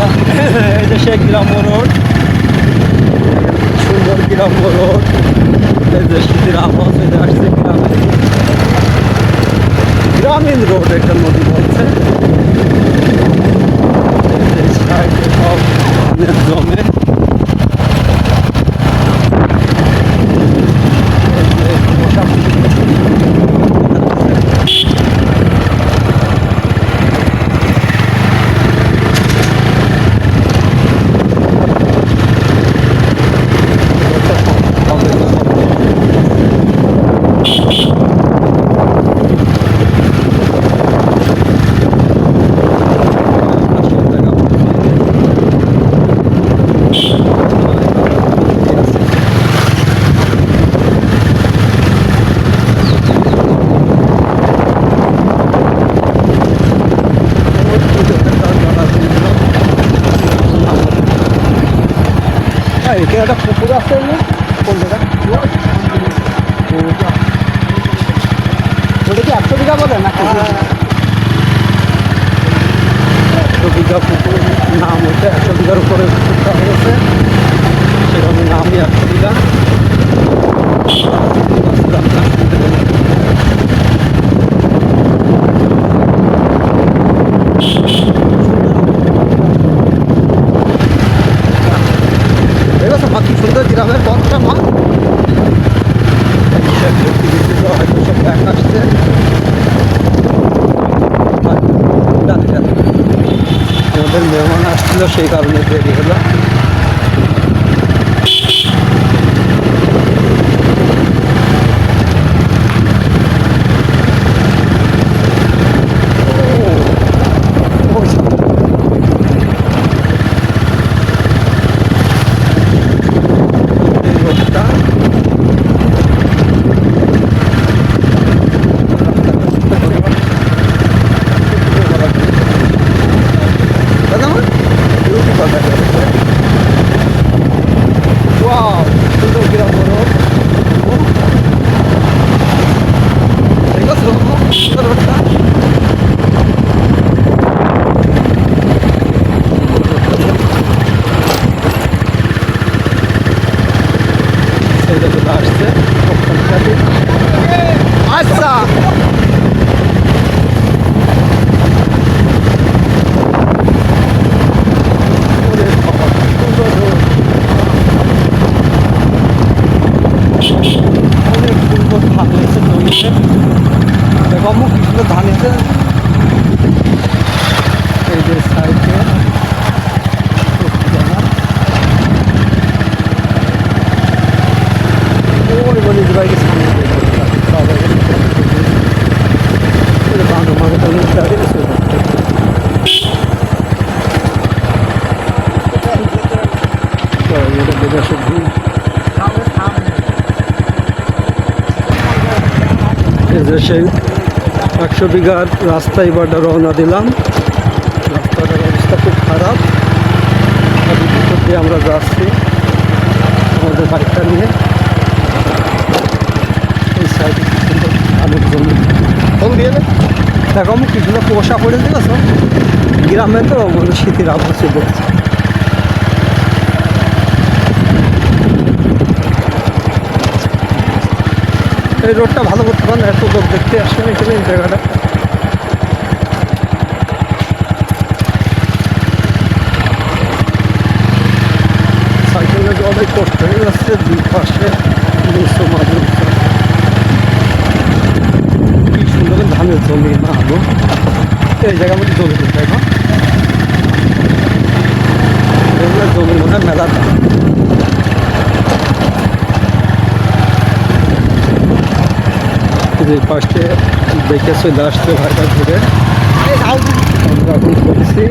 এই যে শেখ গ্রাম রোড, সুন্দর গ্রাম রোড। এই যে শীতের আওয়াজ হয়ে আসছে গ্রামে, গ্রামীণ রোড একটা নদী বলছে। সাইডে সব ধানের জমে। এখানে একটা পুকুর আছে না, কোন জায়গা ওটা কি 100 বিঘা বলে না? 100 বিঘা পুকুর নাম হচ্ছে, 100 বিঘার উপরে পুকুরটা হয়েছে, সেখানে নামই 100 বিঘা। কি সুন্দর গ্রামের পথটা মা, হয়তো সব ব্যাগ আসছে। আমাদের মেহমান আসছিল, সেই কারণে দেরি হলো। আসছে আচ্ছা, অনেক সুন্দর ধান হয়েছে জমিতে। দেখো কি সুন্দর ধান হয়েছে। এই যে সাইডে ওই বলি বাইকের সামনে সেই 100 বিঘার রাস্তায় এবার রওনা দিলাম। রাস্তাটার অবস্থা খুব খারাপ, দিয়ে আমরা যাচ্ছি আমাদের বাইকটা নিয়ে। এই সাইডে কি সুন্দর ধানের জমি, ফোন দিয়ে দেখো কি সুন্দর কুয়াশা পড়ে দিয়েছ। গ্রামে তো মানে শীতের আবহাওয়া চলে যাচ্ছে। এই রোডটা ভালো করতে পারেন, এত লোক দেখতে আসেন এখানে এই জায়গাটা। সাইকেলের অনেক কষ্ট হয়ে যাচ্ছে, দুই পাশে নিচু মাঝে কি সুন্দর ধানের জমি না আলো। এই জায়গার মধ্যে জমি দিতে হয় না, এগুলো জমি মনে হয় মেলা। যে পাশে দেখে চলে আসছে ভাইটা ঘুরে, আমরা এখন করেছি।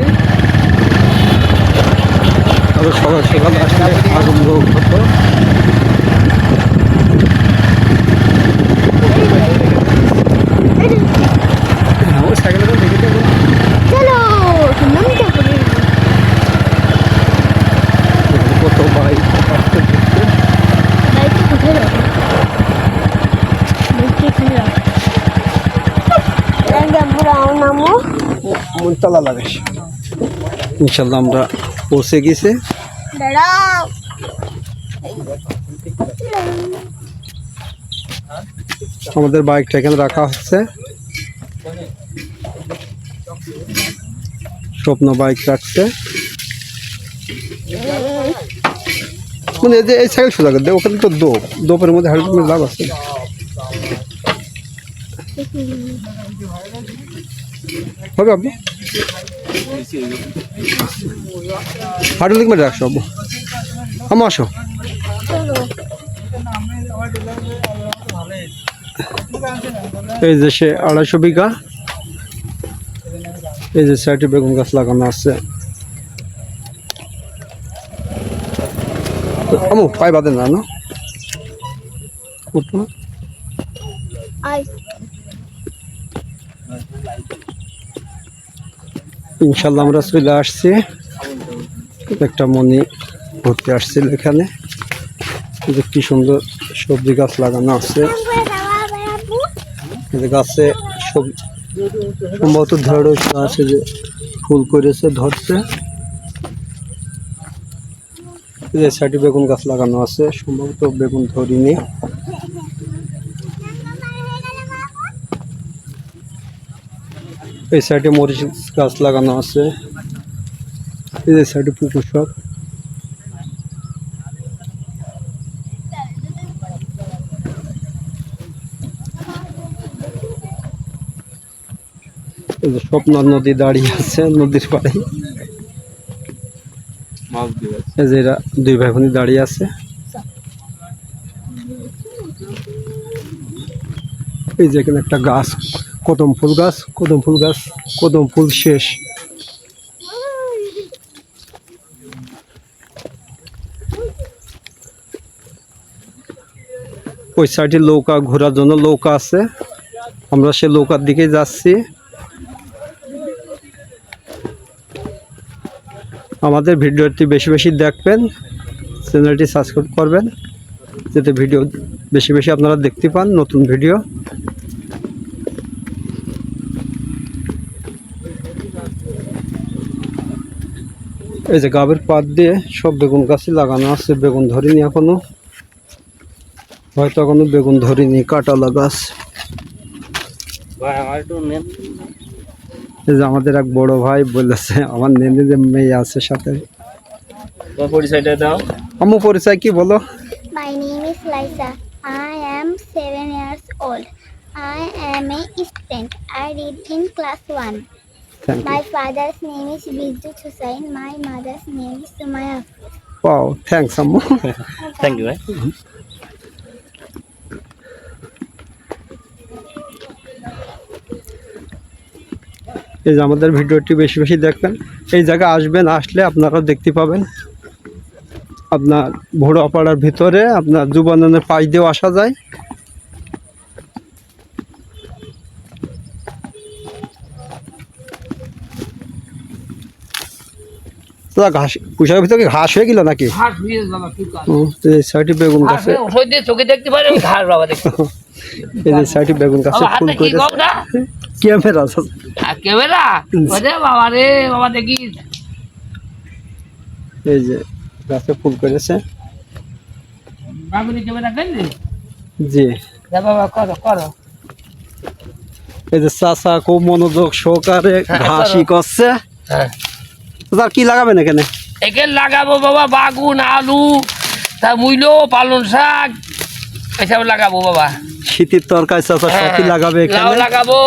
আরো সকাল সকাল আসলে আনন্দ হতো। সাইকেল দেখে কত বাইক আসতে মন চালা লাগে। ইনশাল্লাহ আমরা পৌঁছে গেছি। আমাদের বাইকটা এখানে রাখা হচ্ছে, স্বপ্ন বাইক রাখছে। মানে এই যে এই সাইকেল সোজা করে দেয়, ওখানে তো দোপের মধ্যে হেলমেট লাভ আছে। হবে আপনি হাঁটু দিক মেরে রাখছো আব্বু, আমার আসো। এই যে সে 250 বিঘা, এই যে সাইডে বেগুন গাছ লাগানো আছে। আমু পাই বাদে না না উঠো না। ইনশাল্লাহ আমরা চলে আসছি, একটা মনি ঘুরতে আসছিল এখানে। কি সুন্দর সবজি গাছ লাগানো আছে, গাছে সম্ভবত ঢেঁড়স আছে যে ফুল করেছে ধরছে। এই সাইডে বেগুন গাছ লাগানো আছে, সম্ভবত বেগুন ধরিনি। এই সাইডে মরিচ গাছ লাগানো আছে, এই সাইডে পুকুর সব। এই যে স্বপ্ন নদী দাঁড়িয়ে আছে, নদীর পাড়ে। এই যে এরা 2 ভাই বোন দাঁড়িয়ে আছে। এই যে এখানে একটা গাছ, কদম ফুল গাছ, কদম ফুল গাছ, কদম ফুল শেষ। ওই সাইডে নৌকা ঘোরার জন্য নৌকা আছে, আমরা সে নৌকার দিকে যাচ্ছি। আমাদের ভিডিওটি বেশি বেশি দেখবেন, চ্যানেলটি সাবস্ক্রাইব করবেন, যাতে ভিডিও বেশি বেশি আপনারা দেখতে পান, নতুন ভিডিও। এই যে গাবের পাত দিয়ে সব বেগুন গাছই লাগানো আছে, বেগুন ধরিনি এখনো, হয়তো এখনো বেগুন ধরিনি, কাঁটালা গাছ। এই যে আমাদের এক বড় ভাই বলেছে আমার নেনে যে মেয়ে আছে সাথে। পরিচয়টা দাও আম্মু, পরিচয় কি বলো? My name is Liza. I am 7 years old. I am a student. I read in class 1. My father's name is Bijdut Hussain. My mother's name is Sumaya. Wow, thanks আম্মু। Thank you. এই যে আমাদের ভিডিওটি বেশি বেশি দেখবেন, এই জায়গা আসবেন, আসলে আপনারা দেখতে পাবেন। আপনার ভোড়াপাড়ার ভিতরে আপনার যুবনের পাশ দিয়েও আসা যায়। ঘাস পুষার ভিতরে ঘাস হয়ে গেল নাকি? সাইডে বেগুন গাছে, এই যে সাইডে বেগুন গাছে ফুল করে ক্যামেরা ক্যামেরা বাবা রে বাবা দেখি। এই যে গাছে ফুল করেছে। জি বাবা করো করো। এই যে চাচা খুব মনোযোগ সহকারে ঘাসই করছে। তার কি লাগাবেন এখানে? এখানে লাগাবো বাবা বাগুন, আলু, তা মূলো, পালং শাক এসব লাগাবো বাবা। শীতের তরকারি চাচা সবই লাগাবে এখানে, লাগাবো।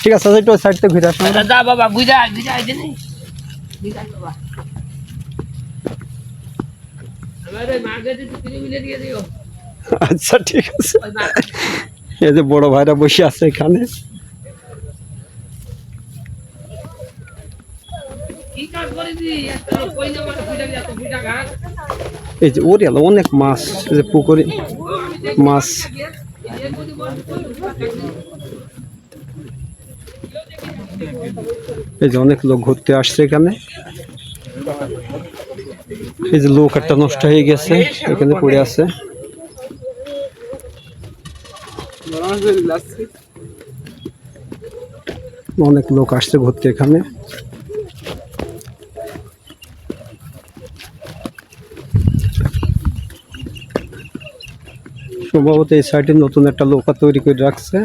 ঠিক আছে, একটু সাইড থেকে ঘুরে আসুন। যা বাবা ঘুরে ঘুরে আইতে নেই। আচ্ছা ঠিক আছে। এই যে বড় ভাইরা বসে আছে এখানে। এই যে ওর অনেক মাছ, এই যে পুকুরে মাছ। এই যে অনেক লোক ঘুরতে আসছে এখানে। এই যে লোক একটা নষ্ট হয়ে গেছে, এখানে পড়ে আছে। অনেক লোক আসছে ঘুরতে এখানে। সম্ভবত এই সাইডে নতুন একটা নৌকা তৈরি করে রাখছে।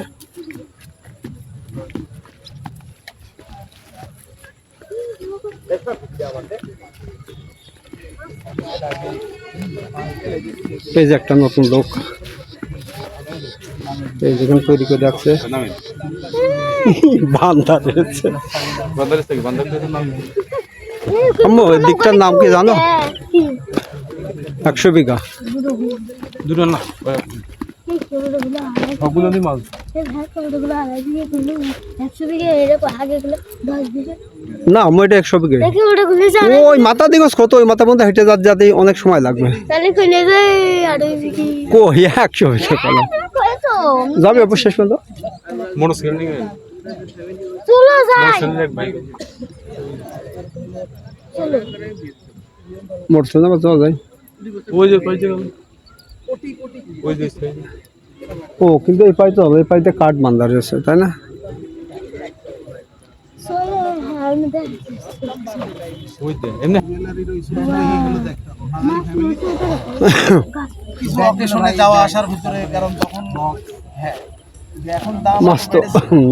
এই যে একটা নতুন লোক এই যেখানে তৈরি করে রাখছে। বান্দা রয়েছে। আম্মু ওই দিকটার নাম কি জানো? 100 বিঘা। দুটো না সবগুলো দিয়ে মাছ না আম্মু এটা 100 বিঘা। ওই মাথা দিগস কত, ওই মাথা পর্যন্ত হেঁটে যেতে অনেক সময় লাগবে। কই 100 বিঘা কলা যাবে অবশ্য শেষ পর্যন্ত। মোটরসাইকেল নিয়ে মোটরসাইকেল যাওয়া যায়। ওই যে ওই যে ও কিন্তু এই পাই তো হবে, এই পাইতে কাঠ বান্ধা রয়েছে তাই না? যাওয়া আসার ভিতরে কারণ তখন মাছ তো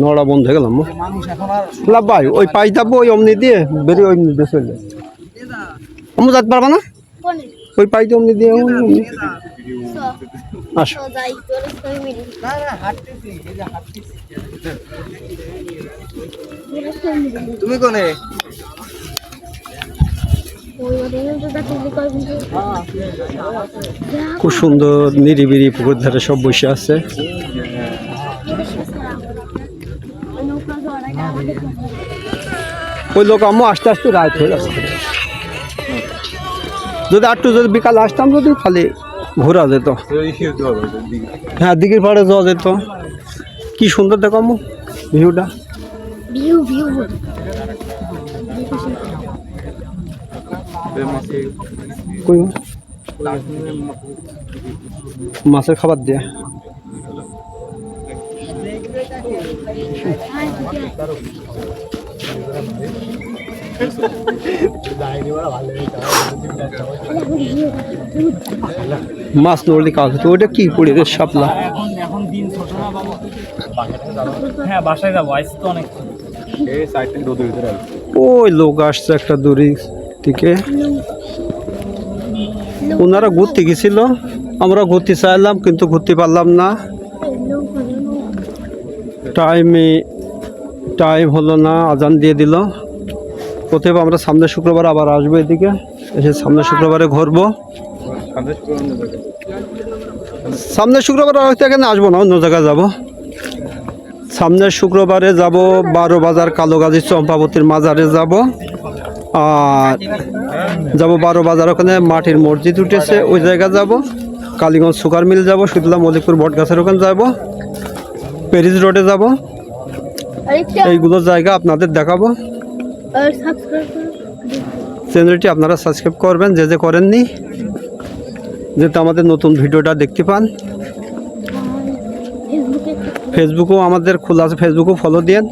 নড়া বন্ধ হয়ে গেলাম। মানুষ এখন আর লাভ ভাই ওই পাই যাবো ওই অমনি দিয়ে বেরিয়ে অমনি দিয়ে চলে আমি যেতে পারবা না ওই পাই দিয়ে অমনি দিয়ে আসো। তুমি কোনে খুব সুন্দর নিরিবিরি পুকুর ধারে সব বসে আছে। ওই লোক আম্মু আস্তে আস্তে রাত হয়ে যাচ্ছে। যদি একটু যদি বিকালে আসতাম যদি খালি ঘোরা যেত। হ্যাঁ দিঘির পাড়ে যাওয়া যেত। কি সুন্দর দেখো আম্মু ভিউটা। কই মাছের খাবার দিয়ে মাছ নড়লে কাজ হতো। ওটা কি পড়ে রে শাপলা? এখন দিন ছোট না বাবা। হ্যাঁ বাসায় যাবো আজ তো অনেক ওই লোক আসছে একটা দূরে থেকে। ওনারা ঘুরতে গেছিল, আমরা ঘুরতে চাইলাম কিন্তু ঘুরতে পারলাম না। টাইম হলো না, আজান দিয়ে দিল। অতএব আমরা সামনের শুক্রবার আবার আসবো এদিকে, এসে সামনের শুক্রবারে ঘুরবো। সামনের শুক্রবার হয়তো এখানে আসবো না, অন্য জায়গায় যাবো। সামনের শুক্রবারে যাব 12 বাজার কালোগাজী চম্পাবতীর মাজারে যাব। আর যাব 12 বাজার, ওখানে মাটির মসজিদ উঠেছে ওই জায়গা যাব। কালীগঞ্জ সুগার মিল যাব, শুধলাম মলিকপুর বটগাছের ওখানে যাব, প্যারিস রোডে যাব। এইগুলো জায়গা আপনাদের দেখাবো। চ্যানেলটি আপনারা সাবস্ক্রাইব করবেন যে যে করেননি, যাতে আমাদের নতুন ভিডিওটা দেখতে পান। ফেসবুকও আমাদের খোলা আছে, ফেসবুকও ফলো দিন।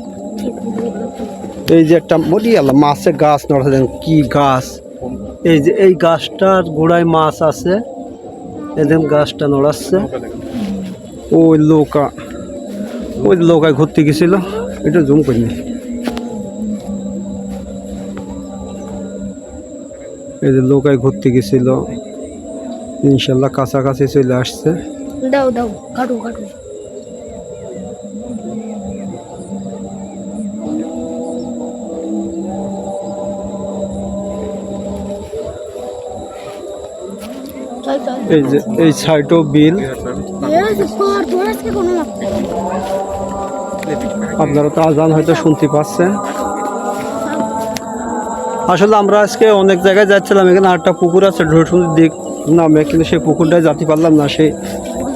এই যে একটা মোটি আল্লাহ মাছের গাছ নড়া দেন, কি গাছ! এই যে এই গাছটার গোড়ায় মাছ আছে, এদের গাছটা নড়াচ্ছে। ওই লোকায় ঘুরতে গেছিল, এটা জুম করিনি। এই যে লোকায় ঘুরতে গেছিল, ইনশাল্লাহ কাছাকাছি চলে আসছে। দাও দাও কাটো কাটো। এই যে এই সাইডও বিল। আপনারা তো আজান হয়তো শুনতে পাচ্ছেন। আসলে আমরা আজকে অনেক জায়গায় যাচ্ছিলাম, এখানে আরেকটা পুকুর আছে ঢোলসুন্দির দিক নামে, কিন্তু সেই পুকুরটায় যেতে পারলাম না।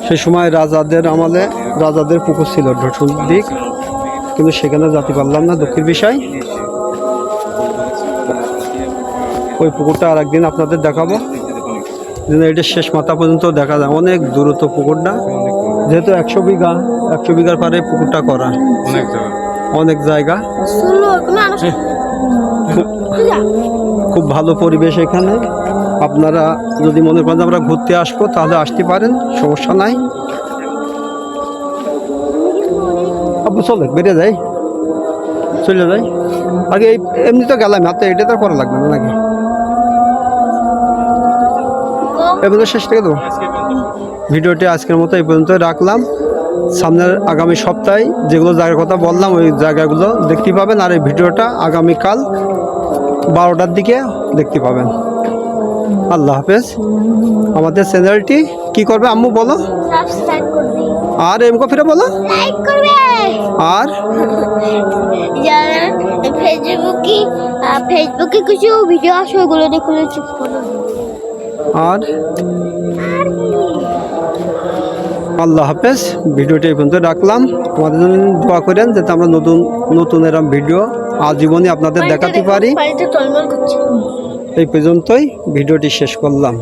সেই সময় রাজাদের আমলে রাজাদের পুকুর ছিল ঢোলসুন্দির দিক, কিন্তু সেখানে যেতে পারলাম না, দুঃখের বিষয়। ওই পুকুরটা আর একদিন আপনাদের দেখাবো, যেন এটা শেষ মাথা পর্যন্ত দেখা যায়। অনেক দূরত্ব পুকুরটা, যেহেতু 100 বিঘার পারে পুকুরটা করা। অনেক জায়গা, খুব ভালো পরিবেশ এখানে। আপনারা যদি মনে করেন যে আমরা ঘুরতে আসবো তাহলে আসতে পারেন, সমস্যা নাই। আপু চলে বেরিয়ে যাই, চলে যাই আগে। এই এমনি তো গেলাম, হাতে এটা তো করা লাগবে না নাকি? এবার শেষ থেকে দেবো ভিডিওটি। আজকের মতো এই পর্যন্ত রাখলাম। সামনের আগামী সপ্তাহে যেগুলো জায়গার কথা বললাম ওই জায়গাগুলো দেখতে পাবেন। আর এই ভিডিওটা আগামীকাল 12টার দিকে দেখতে পাবেন। আল্লাহ হাফেজ। আমাদের চ্যানেলটি কি করবে আম্মু বলো? সাবস্ক্রাইব করবে আর এমকো ফিরে বলো, লাইক করবে। আর যারা ফেসবুকে কিছু ভিডিও আসে ওগুলো দেখলে চুপ করো। আর আল্লাহ হাফেজ। ভিডিওটি এই পর্যন্ত রাখলাম। আমাদের জন্য দোয়া করেন যাতে আমরা নতুন এরকম ভিডিও আজীবনই আপনাদের দেখাতে পারি। বাড়িতে টলমল করছে। এই পর্যন্তই ভিডিওটি শেষ করলাম।